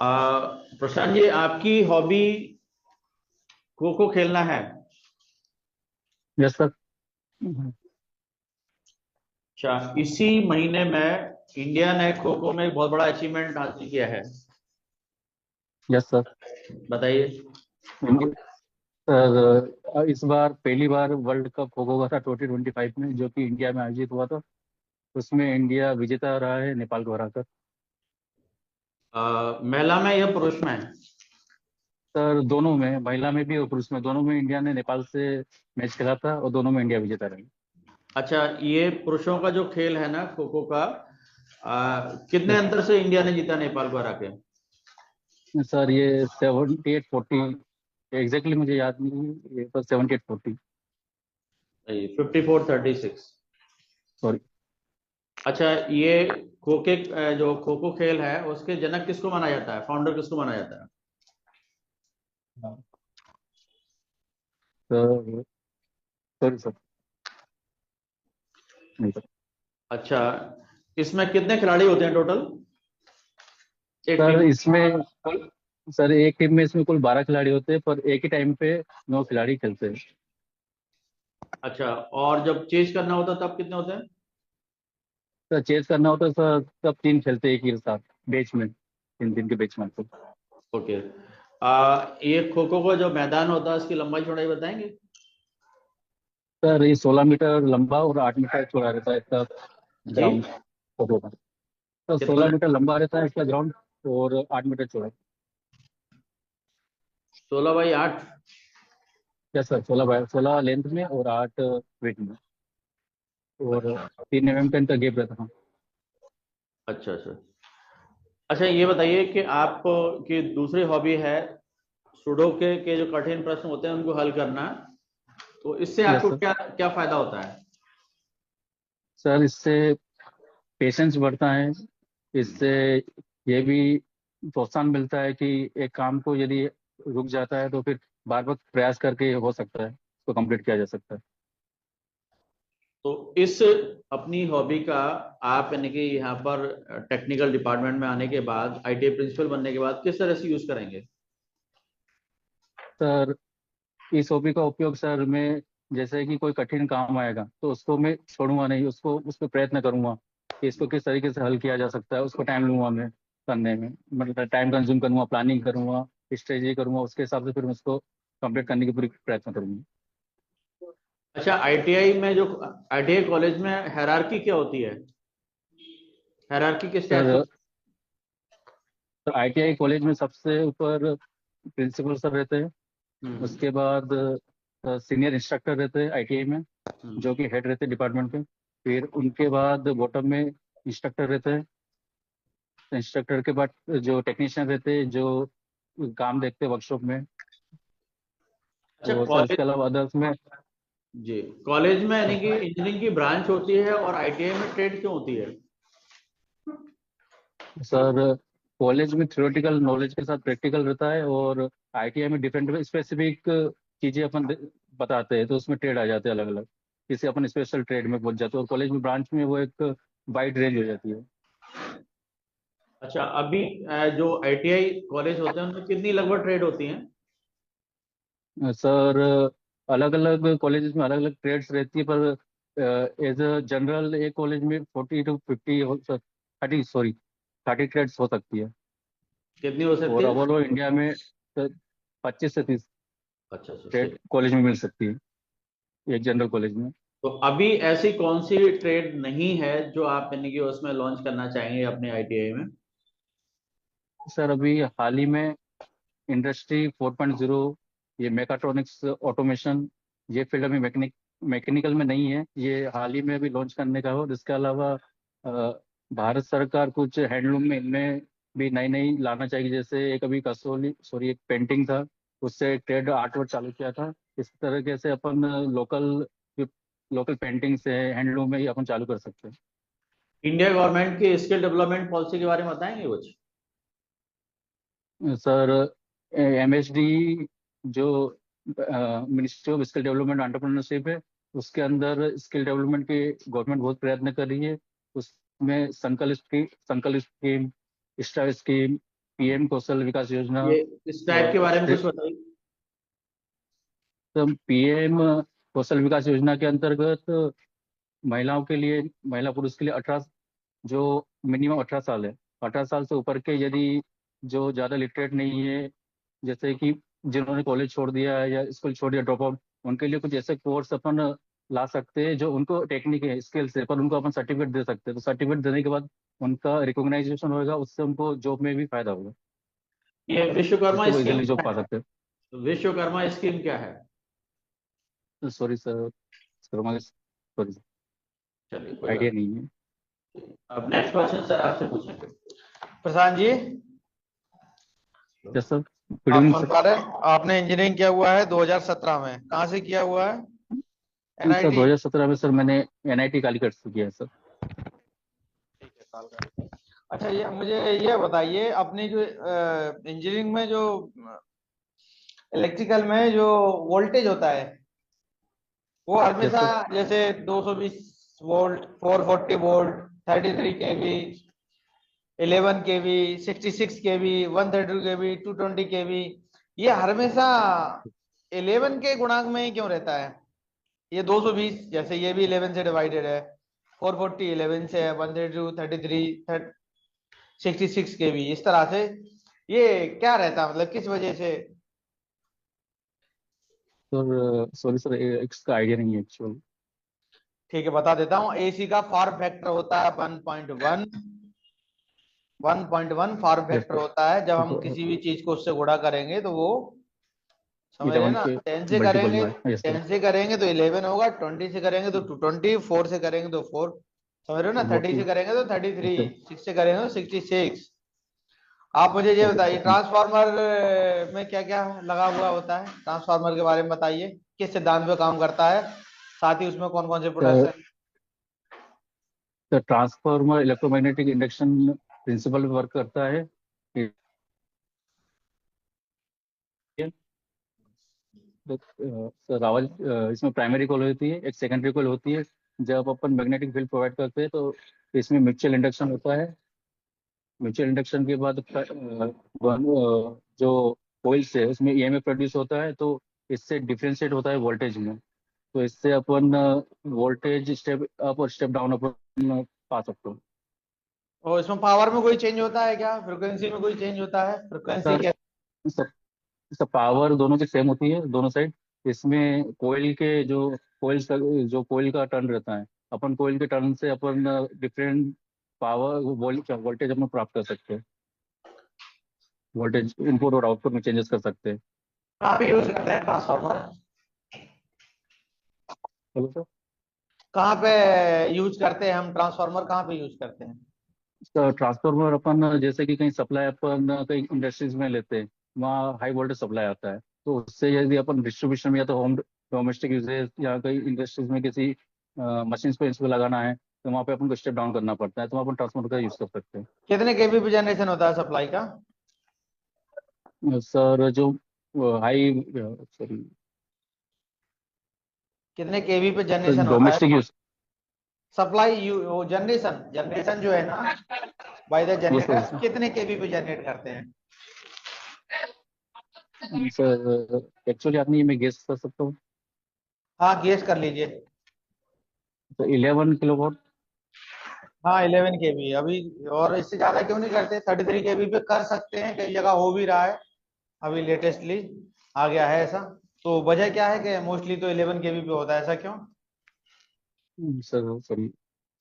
प्रशांत जी, आपकी हॉबी खो खो खेलना है? Yes sir. अच्छा, इसी महीने में इंडिया ने खो खो में एक बहुत बड़ा अचीवमेंट हासिल किया है। Yes sir. बताइए। सर, इस बार पहली बार वर्ल्ड कप खो खो का था 2025 में, जो कि इंडिया में आयोजित हुआ था। उसमें इंडिया विजेता रहा है नेपाल को हराकर। महिला में या पुरुष में? सर, दोनों में, महिला में भी और पुरुष में, दोनों में इंडिया ने नेपाल से मैच खेला था और दोनों में इंडिया विजेता रही। अच्छा, ये पुरुषों का जो खेल है ना खो खो का, कितने यस अंतर से इंडिया ने जीता नेपाल को हरा के? सर, ये 78-40। एग्जैक्टली मुझे याद नहीं है, ये पर 78-40। 54-36। सॉरी। अच्छा, ये खो के जो खो खो खेल है उसके जनक किसको माना जाता है, फाउंडर किसको माना जाता है? सर, सॉरी सर, नहीं सर। अच्छा, इसमें कितने खिलाड़ी होते हैं टोटल, एक टीम? सर इसमें सर, एक टीम में इसमें कुल 12 खिलाड़ी होते हैं, पर एक ही टाइम पे 9 खिलाड़ी खेलते हैं। अच्छा, और जब चेज करना होता है तब कितने होते हैं? सर, चेस करना होता है सर, तब 3 खेलते हैं एक ही साथ, बेच में, 3 दिन के बेच में तो। ओके। ये खो खो का जो मैदान होता है उसकी लंबाई चौड़ाई बताएंगे? सर, ये 16 मीटर लंबा और 8 मीटर चौड़ा रहता है इसका जी। ग्राउंड। तो 16 कितना? मीटर लंबा रहता है इसका ग्राउंड और 8 मीटर चौड़ा। 16x8? यस सर, 16 लेंथ में और 8 वेट में, और अच्छा 3 mm का इनका गैप रहता है। अच्छा अच्छा। अच्छा, ये बताइए कि आप की दूसरी हॉबी है सुडोku के जो कठिन प्रश्न होते हैं उनको हल करना, तो इससे यस आपको सर। क्या क्या फायदा होता है? सर, इससे पेशेंस बढ़ता है। इससे ये भी प्रोत्साहन मिलता है कि एक काम को यदि रुक जाता है तो फिर बार बार प्रयास करके हो सकता है, उसको कंप्लीट किया जा सकता है। तो इस अपनी हॉबी का आप यानी कि यहाँ पर टेक्निकल डिपार्टमेंट में आने के बाद, आईटीआई प्रिंसिपल बनने के बाद किस तरह से यूज करेंगे? सर, इस हॉबी का उपयोग सर मैं, जैसे कि कोई कठिन काम आएगा तो उसको मैं छोड़ूंगा नहीं, उसको उस पर प्रयत्न करूंगा कि इसको किस तरीके से हल किया जा सकता है। उसको टाइम लूंगा मैं करने में, मतलब टाइम कंज्यूम करूंगा, प्लानिंग करूंगा, स्ट्रेटेजी करूंगा, उसके हिसाब से फिर मैं उसको कंप्लीट करने की पूरी प्रयत्न करूंगा। अच्छा, आईटीआई में जो आईटीआई कॉलेज में हायरार्की क्या होती है? हायरार्की किस टाइप से? सर, तो आईटीआई कॉलेज में सबसे ऊपर प्रिंसिपल सर रहते हैं। हम्म उसके बाद सीनियर इंस्ट्रक्टर रहते हैं आईटीआई में, हम्म। जो कि हेड रहते हैं डिपार्टमेंट के। फिर उनके बाद बॉटम में इंस्ट्रक्टर रहते हैं। इंस्ट्रक्टर के बाद जो टेक्नीशियन रहते हैं, जो काम देखते हैं वर्कशॉप में। अच्छा और सर, कॉलेज, इसके अलावा अदर्स में। जी, कॉलेज में यानी कि इंजीनियरिंग की ब्रांच होती है और आईटीआई में ट्रेड क्यों होती है? सर, कॉलेज में थ्योरेटिकल नॉलेज के साथ प्रैक्टिकल रहता है, और आईटीआई में डिफरेंट स्पेसिफिक चीजें अपन बताते हैं, तो उसमें ट्रेड आ जाते हैं अलग अलग। किसी अपन स्पेशल ट्रेड में पहुंच जाते हैं, और कॉलेज में ब्रांच में वो एक वाइड रेंज हो जाती है। अच्छा, अभी जो आईटीआई कॉलेज होते हैं उनमें कितनी लगभग ट्रेड होती हैं? सर, अलग अलग कॉलेजेस में अलग अलग ट्रेड्स रहती है, पर एज अ जनरल एक कॉलेज में 40 to 50 30, सॉरी, 30 ट्रेड्स हो सकती है। कितनी हो सकती और है? ओवरऑल इंडिया में 25 से 30 अच्छा अच्छा, सही। ट्रेड कॉलेज में मिल सकती है, एक जनरल कॉलेज में। तो अभी ऐसी कौन सी ट्रेड नहीं है जो आप यानी कि उसमें लॉन्च करना चाहेंगे अपने आईटीआई में? सर, अभी हाल ही में इंडस्ट्री 4.0, ये मेकाट्रॉनिक्स ऑटोमेशन, ये फील्ड अभी मैकेनिकल में नहीं है, ये हाल ही में अभी लॉन्च करने का हो। इसके अलावा भारत सरकार कुछ हैंडलूम में इनमें भी नई नई लाना चाहिए। जैसे एक अभी कसौली, सॉरी, एक पेंटिंग था, उससे ट्रेड आर्ट वर्क चालू किया था। इस तरीके से अपन लोकल लोकल पेंटिंग से हैंडलूम में ही अपन चालू कर सकते हैं। इंडिया गवर्नमेंट की स्किल डेवलपमेंट पॉलिसी के बारे में बताएंगे कुछ? सर, एमएसडी, जो ministry of skill development entrepreneurship है, उसके अंदर स्किल डेवलपमेंट की गवर्नमेंट बहुत प्रयत्न कर रही है। उसमें संकल्प स्कीम, स्टार स्कीम, पीएम कौशल विकास योजना। ये इस टाइप के बारे में कुछ बताइए। तो पीएम कौशल विकास योजना के अंतर्गत महिलाओं के लिए, महिला पुरुष के लिए 18, जो मिनिमम 18 साल है, 18 साल से ऊपर के, यदि जो ज़्यादा लिटरेट नहीं है, जैसे कि जिन्होंने कॉलेज छोड़ दिया है या स्कूल छोड़ दिया, ड्रॉप आउट, उनके लिए कुछ ऐसे कोर्स अपन ला सकते हैं जो उनको टेक्निक है, स्किल्स है, पर उनको अपन सर्टिफिकेट दे सकते हैं। तो सर्टिफिकेट देने के बाद उनका रिकॉग्नाइजेशन होगा, उससे उनको जॉब में भी फायदा होगा, ये विश्वकर्मा जिससे वो स्कीम इजीली जॉब क्या पा है? सकते विश्वकर्मा स्कीम क्या है? हैं। सॉरी सर, सर सॉरी, चलिए कोई आइडिया बात नहीं है। नहीं। अब नेक्स्ट क्वेश्चन सर आपसे पूछेंगे। Prashant ji, yes sir, good आप इवनिंग कौन सर। पा रहे हैं? आपने इंजीनियरिंग किया हुआ है 2017 में, कहाँ से किया हुआ है? Sir NIT. 2017 में सर मैंने एनआईटी कालीकट से किया है सर। ठीक है, साल का। अच्छा, ये मुझे ये बताइए, अपनी जो इंजीनियरिंग में जो इलेक्ट्रिकल में जो वोल्टेज होता है, वो यस हमेशा सर। जैसे 220 वोल्ट, 440 वोल्ट, 33 केवी, 11 केवी, 66 केवी, 132 केवी, 220 केवी, ये हमेशा 11 के गुणांक में ही क्यों रहता है? ये 220, जैसे ये भी 11 से डिवाइडेड है, 440 11 से है, 132 33 66 केवी, इस तरह से ये क्या रहता है, मतलब किस वजह से? सर सॉरी सर, इसका आइडिया नहीं है एक्चुअल। ठीक है, बता देता हूँ। एसी का फॉर्म फैक्टर होता है 1.1, 1.1 फॉर्म यस फैक्टर सर। होता है। जब हम तो किसी भी चीज को उससे गुणा करेंगे तो वो, समझ रहे हैं 11 ना, के 10 से मल्टीपल करेंगे, में, यस सर। 10 से करेंगे तो 11 होगा, 20 से करेंगे तो 220, 4 से करेंगे तो 4, समझ रहे हो ना, 30 से करेंगे तो 33, 6 से करेंगे तो 66। आप मुझे ये ओके बताइए, सर। ट्रांसफार्मर में क्या क्या लगा हुआ होता है? ट्रांसफार्मर के बारे में बताइए, किस सिद्धांत पे काम करता है, साथ ही उसमें कौन कौन से प्रोडक्ट्स सर हैं? ट्रांसफार्मर इलेक्ट्रोमैग्नेटिक इंडक्शन प्रिंसिपल पे वर्क करता है। सर आवाज, इसमें प्राइमरी कॉइल होती है, एक सेकेंडरी कॉइल होती है। जब अपन मैग्नेटिक फील्ड प्रोवाइड करते हैं तो इसमें म्यूचुअल इंडक्शन होता है। म्यूचुअल इंडक्शन के बाद जो कॉइल्स है उसमें ईएमएफ प्रोड्यूस होता है, तो इससे डिफरेंशिएट होता है वोल्टेज में। तो इससे अपन वोल्टेज स्टेप अप और स्टेप डाउन अपन पा सकते हो। और इसमें पावर में कोई चेंज होता है क्या? फ्रिक्वेंसी में कोई चेंज होता है? फ्रिक्वेंसी सर क्या? सब सब पावर दोनों की सेम होती है, दोनों साइड। इसमें कोयल के जो कोयल का टर्न रहता है, अपन कोयल के टर्न से अपन डिफरेंट पावर वोल्टेज अपन प्राप्त कर सकते हैं। वोल्टेज इनपुट और आउटपुट में चेंजेस कर सकते हैं। कहाँ पे यूज करते हैं ट्रांसफार्मर? चलो सर। कहाँ पे यूज करते हैं हम ट्रांसफार्मर, कहाँ पे यूज करते हैं? ट्रांसफार्मर अपन जैसे कि कहीं सप्लाई अपन कहीं इंडस्ट्रीज में लेते हैं, वहाँ हाई वोल्टेज सप्लाई आता है। तो उससे यदि अपन डिस्ट्रीब्यूशन में या तो होम डोमेस्टिक यूजेज या कहीं इंडस्ट्रीज में किसी मशीन पे इसको लगाना है, तो वहाँ पे अपन को स्टेप डाउन करना पड़ता है, तो वहाँ अपन ट्रांसफार्मर का यूज कर सकते हैं। कितने केवी पे जनरेशन होता है सप्लाई का? सर जो हाई, सॉरी, कितने केवी पे जनरेशन होता डोमेस्टिक है यूज। सप्लाई? जनरेशन, जनरेशन जो है ना, by the yes generator, sir. कितने केवी पे जनरेट करते हैं? सर एक्चुअली आपने ये मैं गेस कर सकता हूँ। हाँ, गेस कर लीजिए। तो 11 किलोवाट। हाँ, 11 केवी अभी। और इससे ज्यादा क्यों नहीं करते? 33 केवी पे कर सकते हैं, कई जगह हो भी रहा है, अभी लेटेस्टली आ गया है ऐसा। तो वजह क्या है कि मोस्टली तो 11 केवी पे होता है, ऐसा क्यों? Sir sorry,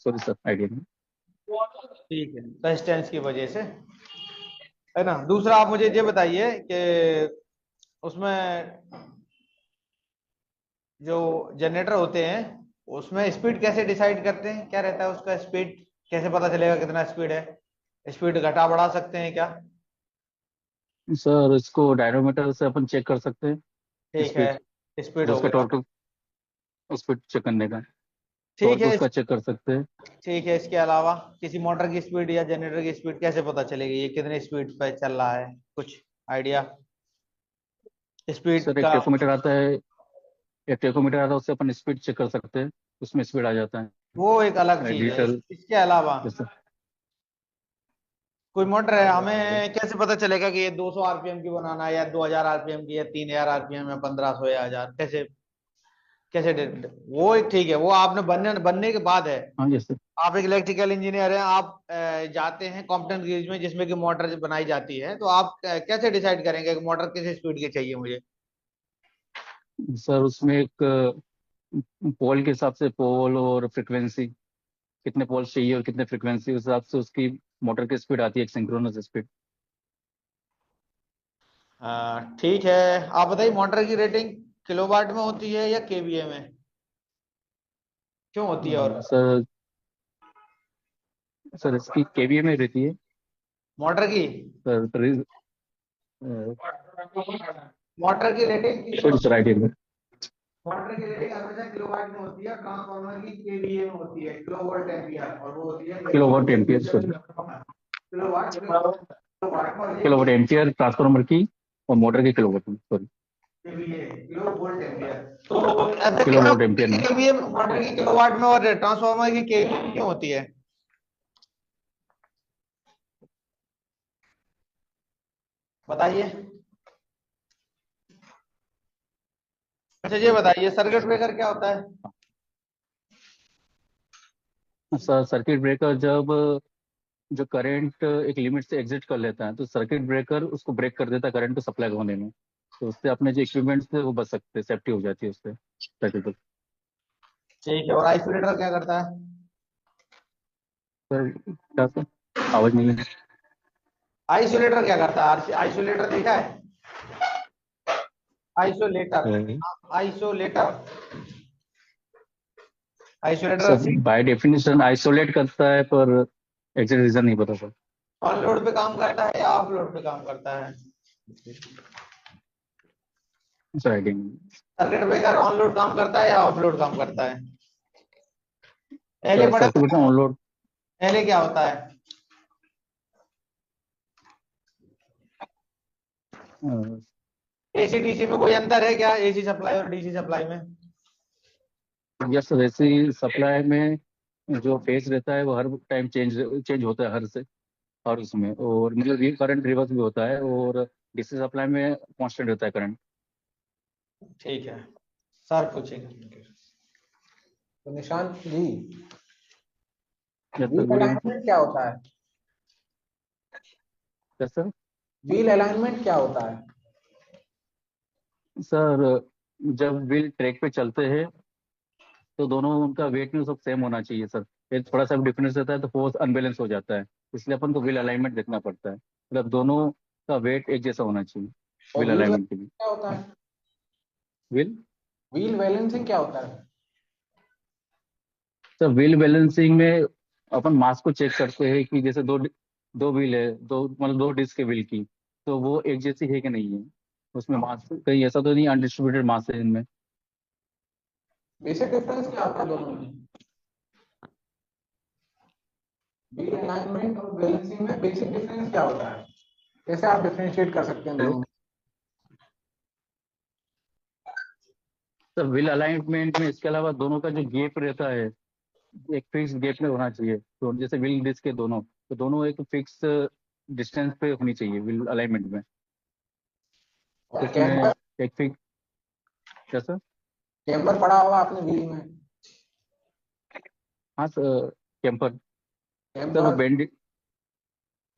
sorry sir, idea नहीं। ठीक है, रेजिस्टेंस की वजह से, है ना। दूसरा आप मुझे ये बताइए कि उसमें जो जनरेटर होते हैं, उसमें स्पीड कैसे डिसाइड करते हैं? क्या रहता है उसका स्पीड? कैसे पता चलेगा कितना स्पीड है? स्पीड घटा बढ़ा सकते हैं क्या? सर इसको डायनोमीटर से अपन चेक कर सकते हैं ठीक है, स्पीड, स्पीड हो उसका गया। टॉर्क स्पीड चेक करने का, ठीक टॉर्क है। उसका चेक कर सकते हैं। ठीक है, इसके अलावा किसी मोटर की स्पीड या जनरेटर की स्पीड कैसे पता चलेगी, ये कितने स्पीड पे चल रहा है? कुछ आइडिया स्पीड सर एक का? टेकोमीटर आता है, एक टेकोमीटर आता है, उससे अपन स्पीड चेक कर सकते हैं, उसमें स्पीड आ जाता वो एक अलग है चीज है। डिजिटल। इसके अलावा जैसे कोई मोटर है, हमें कैसे पता चलेगा कि ये 200 आरपीएम की बनाना है या 2000 आरपीएम की या 3000 आरपीएम या 1500 या 1000? कैसे कैसे वो ठीक है, वो आपने बनने बनने के बाद है। हाँ यस सर। आप एक इलेक्ट्रिकल इंजीनियर हैं, आप जाते हैं कॉम्पिटेंट गेज में जिसमें कि मोटर बनाई जाती है, तो आप कैसे डिसाइड करेंगे कि मोटर किस स्पीड की चाहिए मुझे? सर उसमें एक पोल के हिसाब से, पोल और फ्रिक्वेंसी, कितने पोल चाहिए और कितने फ्रिक्वेंसी, उस हिसाब से उसकी मोटर की स्पीड आती है, एक सिंक्रोनस स्पीड। ठीक है। आप बताइए मोटर की रेटिंग किलोवाट में होती है या केवीए में, क्यों होती है? और सर सर इसकी केवीए में रहती है मोटर की सर। मोटर की रेटिंग सर राइट है। मोटर की रेटिंग हमेशा किलोवाट में होती है, ट्रांसफार्मर की केवीए में होती है, किलो वोल्ट एम्पियर, और वो होती है kilowatt ampere sir. Kilowatt kilowatt और ये किलोवाट एम्पियर ट्रांसफार्मर की और मोटर की किलोवाट में, sorry KVA kilo volt ampere. तो ऐसा क्या किलोवाट एम्पियर में। केवीए मोटर की किलोवाट में और ट्रांसफार्मर की केवीए में क्यों होती है? बताइए। अच्छा ये बताइए, सर्किट ब्रेकर क्या होता है? सर सर्किट ब्रेकर जब जो करंट एक लिमिट से एग्जिट कर लेता है, तो सर्किट ब्रेकर उसको ब्रेक कर देता है करंट को सप्लाई होने में। तो उससे अपने जो इक्विपमेंट्स थे वो बच सकते हैं, सेफ्टी हो जाती है उससे सर्किट ब्रेकर। ठीक है। और आइसोलेटर क्या करता है? सर क्या सर, आवाज नहीं है। आइसोलेटर क्या करता है? आइसोलेटर देखा है? Isolator isolator isolator sir by definition isolate करता है, पर एग्जैक्ट रीजन नहीं पता सर। ऑन लोड पे काम करता है या ऑफ लोड पे काम करता है? Sir idea circuit breaker on load काम करता है या ऑफ लोड काम करता है? पहले सर बड़ा सर्किट ब्रेकर ऑन पहले क्या होता है? लोड। एसी डीसी में कोई अंतर है क्या, एसी सप्लाई और डीसी सप्लाई में? यस सर, ऐसी सप्लाई में जो फेज रहता है वो हर टाइम चेंज चेंज होता है, हर उसमें, और मतलब करंट रिवर्स भी होता है, और डीसी सप्लाई में कांस्टेंट रहता है करंट। ठीक है, सर पूछेंगे। तो Nishant ji, yes sir, wheel good evening alignment क्या होता है? Yes sir. व्हील अलाइनमेंट क्या होता है? सर जब व्हील ट्रैक पे चलते हैं तो दोनों उनका वेट में सब सेम होना चाहिए सर। ये थोड़ा सा डिफरेंस रहता है तो फोर्स अनबैलेंस हो जाता है, इसलिए अपन को व्हील अलाइनमेंट देखना पड़ता है, मतलब दोनों का वेट एक जैसा होना चाहिए और व्हील व्हील अलाइनमेंट के लिए। क्या होता है? व्हील व्हील बैलेंसिंग क्या होता है? सर व्हील बैलेंसिंग में अपन मास को चेक करते हैं कि जैसे दो व्हील है, दो मतलब दो डिस्क है व्हील की, तो वो एक जैसी है कि नहीं है, उसमें मास कहीं ऐसा तो नहीं अनडिस्ट्रीब्यूटेड मास है इनमें। बेसिक डिफरेंस क्या होता है दोनों में? व्हील अलाइनमेंट और बैलेंसिंग में बेसिक डिफरेंस क्या होता है? कैसे आप डिफरेंशिएट कर सकते हैं हेलो दोनों में? सर, व्हील अलाइनमेंट में इसके अलावा दोनों का जो गैप रहता है एक फिक्स गैप में होना चाहिए, तो जैसे व्हील डिस्क के दोनों, तो दोनों एक फिक्स डिस्टेंस पे होनी चाहिए व्हील अलाइनमेंट में। तो और उसमें कैम्बर, एक फिक्स, कैसा? कैम्बर पड़ा होगा आपने व्हील में? हाँ सर, कैंपर। सर वो कैम्बर। बेंड,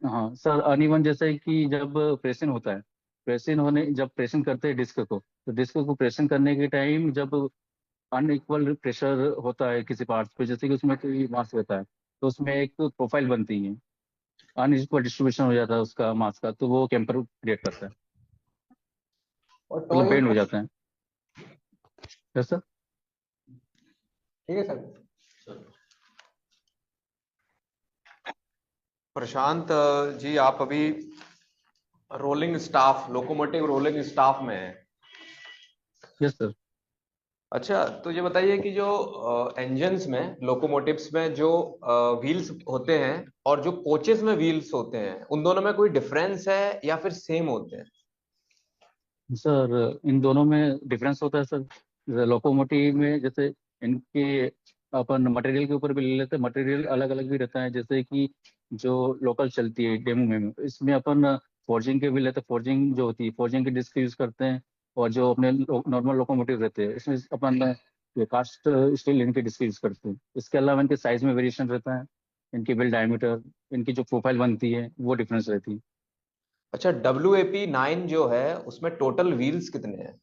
हाँ सर, अनइवन जैसे कि जब प्रेशन होता है, प्रेशन होने जब प्रेशन करते हैं डिस्क को, तो डिस्क को प्रेशन करने के टाइम जब अनइक्वल प्रेशर होता है किसी पार्ट पे, जैसे कि उसमें कोई मास रहता है, तो उसमें एक प्रोफाइल बनती है, अनइक्वल डिस्ट्रीब्यूशन हो जाता है उसका मास का, तो वो कैंपर क्रिएट करता है, और मतलब टॉय। बेंड हो जाता है। Yes sir. ठीक है सर। प्रशांत जी, आप अभी rolling staff, locomotive rolling staff में है। Yes sir. अच्छा, तो ये बताइए कि जो इंजन्स में, लोकोमोटिव्स में जो व्हील्स होते हैं और जो कोचेस में व्हील्स होते हैं, उन दोनों में कोई डिफरेंस है या फिर सेम होते हैं? सर इन दोनों में डिफरेंस होता है सर। लोकोमोटिव में जैसे इनके अपन मटेरियल के ऊपर भी ले लेते हैं। मटेरियल अलग अलग भी रहता है, जैसे कि जो लोकल चलती है डेमो में, इसमें अपन फोर्जिंग के भी लेते हैं। फोर्जिंग जो होती है, फोर्जिंग की डिस्क यूज करते हैं। और जो अपने नॉर्मल लोकोमोटिव रहते हैं, इसमें अपन ये कास्ट स्टील इनके डिस्क यूज करते हैं। इसके अलावा इनके साइज में वेरिएशन रहता है, इनकी बिल्ड डायमीटर, इनकी जो प्रोफाइल बनती है वो डिफरेंस रहती है। अच्छा, WAP9 जो है उसमें टोटल व्हील्स कितने हैं?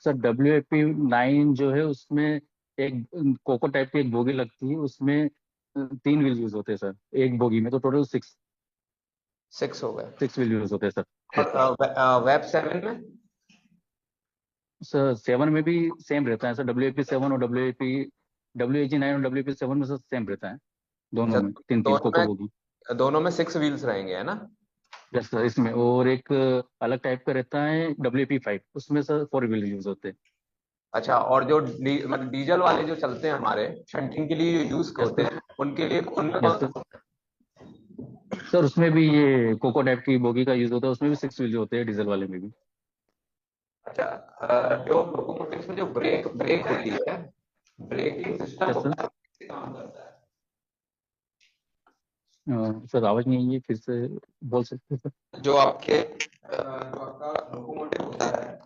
सर WAP9 जो है उसमें एक कोको टाइप की एक बोगी लगती है, उसमें 3 व्हील यूज होते हैं सर एक बोगी में, तो टोटल सिक्स 6 हो गए। 6 व्हील यूज होते हैं सर। Yes sir. और वेब 7 में? सर 7 में भी सेम रहता है सर। WAP7 और WAG9 और WAP7 में सर सेम रहता है, दोनों अच्छा, में तीन तीन दोनों कोको में बोगी। दोनों में 6 व्हील्स रहेंगे, है ना? Yes sir. इसमें और एक अलग टाइप का रहता है WAP5, उसमें सर 4 व्हील यूज होते हैं। अच्छा, और जो मतलब डीजल वाले जो चलते हैं हमारे शंटिंग के लिए यूज यस होते सर। हैं, उनके लिए उनमें यस कौन सर। सा? सर उसमें भी ये कोको टाइप की बोगी का यूज होता है, उसमें भी 6 व्हील होते हैं, डीजल वाले में भी। अच्छा, जो लोकोमोटिव में जो ब्रेक ब्रेक होती है, ब्रेकिंग सिस्टम यस सर। होता है, कैसे काम करता है? सर आवाज नहीं आई है, फिर से बोल सकते हैं सर? जो आपका लोकोमोटिव होता है,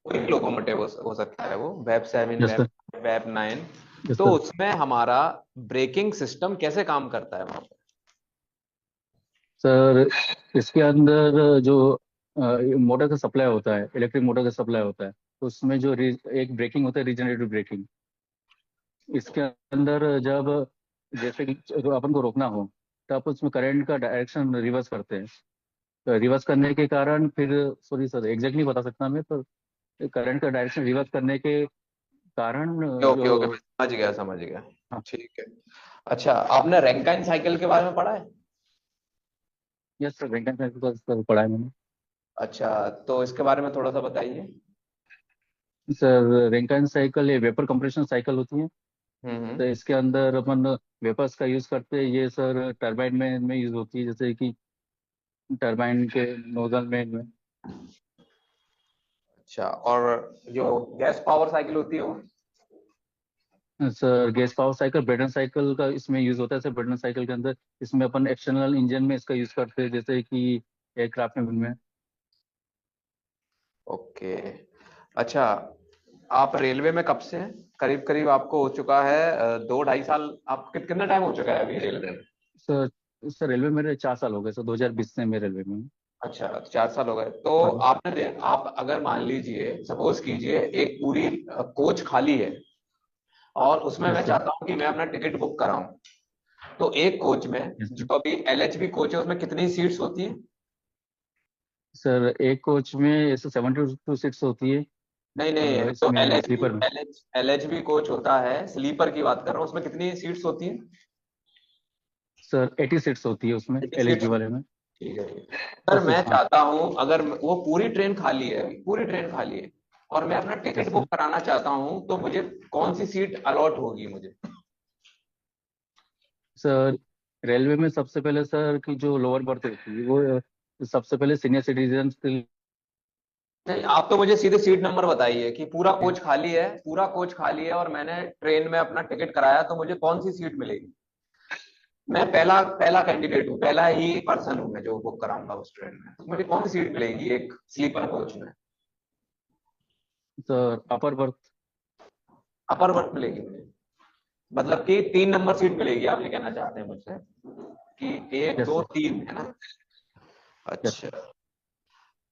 कोई भी लोकोमोटिव हो सकता है, वो web 7, yes sir. Web 9, yes तो सर। उसमें हमारा ब्रेकिंग सिस्टम कैसे काम करता है वहां पे? सर इसके अंदर जो मोटर का सप्लाई होता है, इलेक्ट्रिक मोटर का सप्लाई होता है, तो उसमें जो एक ब्रेकिंग होता है, रीजनरेटिव ब्रेकिंग। इसके अंदर जब जैसे कि जो अपन को रोकना हो, तो आप उसमें करंट का डायरेक्शन रिवर्स करते हैं। तो रिवर्स करने के कारण फिर, सॉरी सर एग्जैक्ट नहीं बता सकता मैं, पर करंट का डायरेक्शन रिवर्स करने के कारण ओके ओके, मैं जो। समझ गया समझ गया। हाँ। ठीक है। अच्छा, आपने रैंकाइन साइकिल के बारे में पढ़ा है? यस सर, रैंकिन साइकिल का सर पढ़ा है मैंने। अच्छा, तो इसके बारे में थोड़ा सा बताइए। सर रैंकिन साइकिल ये वेपर कंप्रेशन साइकिल होती है। तो हम्म। इसके अंदर अपन वेपर्स का यूज करते हैं। ये सर टरबाइन में यूज होती है, जैसे कि टरबाइन के नोजल में। अच्छा, और जो गैस पावर साइकिल होती है वो? Sir gas power cycle Brayton cycle का इसमें यूज होता है सर। ब्रेटन साइकिल के अंदर इसमें अपन एक्सटर्नल इंजन में इसका यूज करते हैं, जैसे कि एयरक्राफ्ट में उनमें। ओके। अच्छा, आप रेलवे में कब से हैं? करीब करीब आपको हो चुका है 2 ढाई साल। आप कितना टाइम हो चुका है अभी रेलवे में? सर सर रेलवे मेरे 4 साल हो गए सर, 2020 से मैं रेलवे में हूँ। अच्छा, 4 साल हो गए तो हाँ सर। आप अगर मान लीजिए, सपोज कीजिए, एक पूरी कोच खाली है और उसमें मैं यस सर। चाहता हूँ कि मैं अपना टिकट बुक कराऊं, तो एक कोच में, यस जो सर। अभी LHB कोच है, उसमें कितनी सीट्स होती है? सर एक कोच में ऐसे 72 सीट्स होती है। नहीं नहीं, जो इसमें स्लीपर में। एल एच बी कोच होता है, स्लीपर की बात कर रहा हूँ, उसमें कितनी सीट्स होती है? सर 80 सीट्स होती है उसमें, 6 LHB वाले में। ठीक है ठीक है। सर यस मैं सर। हाँ। चाहता हूँ, अगर वो पूरी ट्रेन खाली है, पूरी ट्रेन खाली है, और मैं अपना टिकट यस बुक सर। कराना चाहता हूँ, तो मुझे कौन सी सीट अलॉट होगी मुझे? सर रेलवे में सबसे पहले सर की जो लोअर बर्थ होती है वो सबसे पहले सीनियर सिटीजन के लिए। नहीं, आप तो मुझे सीधे सीट नंबर बताइए कि पूरा कोच खाली है, पूरा कोच खाली है और मैंने ट्रेन में अपना टिकट कराया, तो मुझे कौन सी सीट मिलेगी? मैं पहला पहला कैंडिडेट हूँ, पहला ही पर्सन हूँ मैं जो बुक कराऊंगा उस ट्रेन में, तो मुझे कौन सी सीट मिलेगी एक स्लीपर कोच में? Sir upper berth. Upper berth मिलेगी मुझे? मतलब कि 3 नंबर सीट मिलेगी, आप ये कहना चाहते हैं मुझसे कि एक यस दो सर। तीन है ना? यस अच्छा। सर।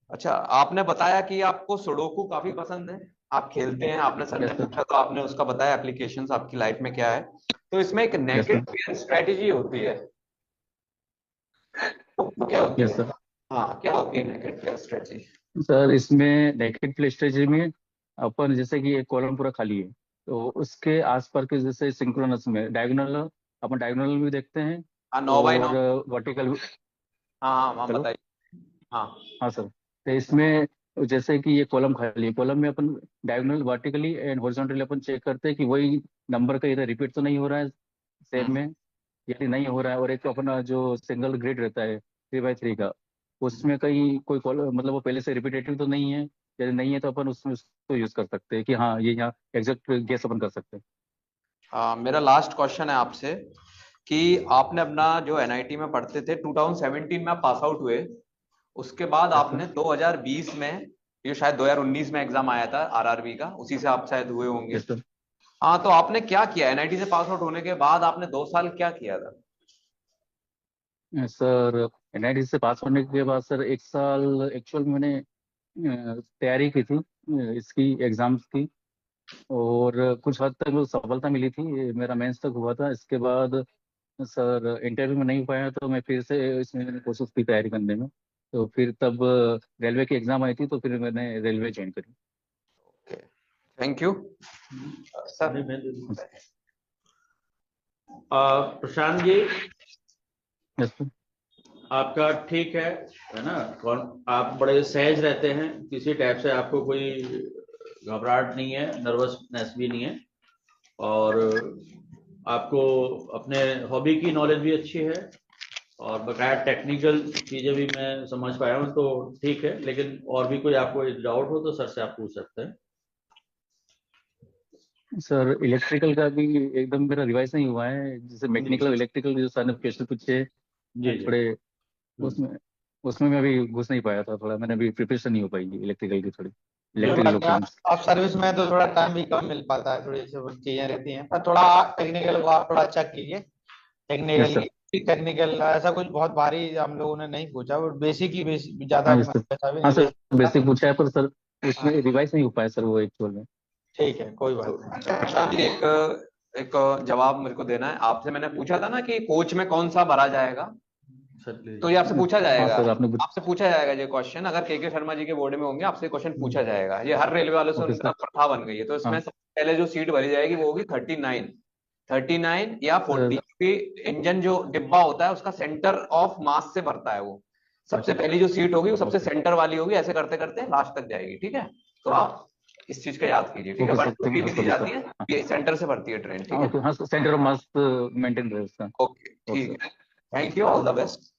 अच्छा, आपने बताया कि आपको सुडोकू काफी पसंद है, आप खेलते हैं, आपने सर ने यस सर। पूछा तो आपने उसका बताया एप्लीकेशंस आपकी लाइफ में क्या है। तो इसमें एक yes naked sir. Player strategy होती है, तो क्या होती यस है? सर। हाँ, क्या होती है नेकेड प्लेयर स्ट्रेटेजी? सर इसमें नेकेड प्ले स्ट्रेटजी में अपन जैसे कि एक कॉलम पूरा खाली है, तो उसके आसपास के जैसे सिंक्रोनस में डायगोनल, अपन डायगोनल भी देखते हैं। हाँ, 9 बाई 9। और वर्टिकल। हाँ हाँ हाँ, हेलो। बताइए। हाँ। हाँ सर। तो इसमें जैसे कि ये कॉलम खाली है, कॉलम में अपन डायगोनल वर्टिकली एंड हॉरिजॉन्टली अपन चेक करते हैं कि वही नंबर का इधर रिपीट तो नहीं हो रहा है सेम हम्म। में, यदि नहीं हो रहा है। और एक अपना जो सिंगल ग्रिड रहता है 3x3 का, उसमें कहीं कोई मतलब वो पहले से रिपीटेटिव तो नहीं है। यदि नहीं है तो अपन उसमें उसको यूज कर सकते हैं कि हाँ ये यहाँ एग्जैक्ट गेस अपन कर सकते हैं। मेरा लास्ट क्वेश्चन है आपसे कि आपने अपना जो एनआईटी में पढ़ते थे 2017 में आप पास आउट हुए, उसके बाद आपने 2020 में, ये शायद 2019 में एग्जाम आया था आरआरबी का, उसी से आप शायद हुए होंगे। Yes sir. हाँ, तो आपने क्या किया एनआईटी से पास आउट होने के बाद? आपने 2 साल क्या किया था? सर एनआईटी से पास होने के बाद सर 1 साल एक्चुअल में मैंने तैयारी की थी इसकी एग्जाम्स की, और कुछ हद तक सफलता मिली थी। ये मेरा मेंस तक हुआ था। इसके बाद सर इंटरव्यू में नहीं पाया तो मैं फिर से इसमें मैंने कोशिश की तैयारी करने में। तो फिर तब रेलवे की एग्जाम आई थी, तो फिर मैंने रेलवे ज्वाइन करी। Thank you sir. नहीं, मैं दे दूं। Prashant ji, yes sir. आपका ठीक है ना? आप बड़े सहज रहते हैं, किसी टाइप से आपको कोई घबराहट नहीं है, नर्वसनेस भी नहीं है, और आपको अपने हॉबी की नॉलेज भी अच्छी है, और बकाया टेक्निकल चीजें भी मैं समझ पाया हूँ, तो ठीक है। लेकिन और भी कोई आपको डाउट हो तो सर से आप पूछ सकते हैं। सर इलेक्ट्रिकल का भी एकदम मेरा रिवाइज नहीं हुआ है, जैसे मैकेनिकल और इलेक्ट्रिकल जो सर ने क्वेश्चन पूछे जी जी। थोड़े, उसमें उसमें मैं अभी घुस नहीं पाया था। थोड़ा मैंने अभी प्रिपरेशन नहीं हो पाई इलेक्ट्रिकल की, थोड़ी इलेक्ट्रिकल इक्विपमेंट्स। आप सर्विस में तो थोड़ा टाइम भी कम मिल पाता है, थोड़ी सी चीजें रहती हैं, पर थोड़ा टेक्निकल को आप थोड़ा अच्छा कीजिए। Yes sir. टेक्निकल ऐसा कुछ बहुत भारी हम लोगों ने नहीं पूछा, वो बेसिक ही बेसिक, ज्यादा हाँ यस सर। ऐसा भी हाँ नहीं सर, बेसिक था। बेसिक पूछा है पर सर हाँ, उसमें रिवाइज नहीं हो पाया सर वो एक्चुअल में। ठीक है, कोई बात तो नहीं। प्रशांत जी, एक जवाब मेरे को देना है। आपसे मैंने पूछा था ना कि कोच में कौन सा भरा जाएगा, तो ये आपसे पूछा हाँ जाएगा। सर आपने आपसे पूछा जाएगा ये क्वेश्चन, अगर के शर्मा जी के बोर्ड में होंगे आपसे क्वेश्चन पूछा जाएगा। ये हर रेलवे वालों से ओके उनका सर। प्रथा बन गई है। तो इसमें हाँ सबसे पहले जो सीट भरी जाएगी वो होगी 39 या 40, सर। क्योंकि इंजन जो डिब्बा होता है उसका सेंटर ऑफ मास से भरता है वो। सबसे पहली जो सीट होगी वो सबसे सेंटर वाली होगी, ऐसे करते करते लास्ट तक जाएगी। ठीक है, तो आप इस चीज का याद कीजिए। ठीक है, ओके सर, 1 2 3 भी दी ओके सर। जाती है, ये सेंटर से भरती है ट्रेन। ठीक हाँ है, ओके, हाँ सेंटर ऑफ मास मेंटेन रहे उसका। ओके, ओके ठीक सर। है। Thank you, all the best.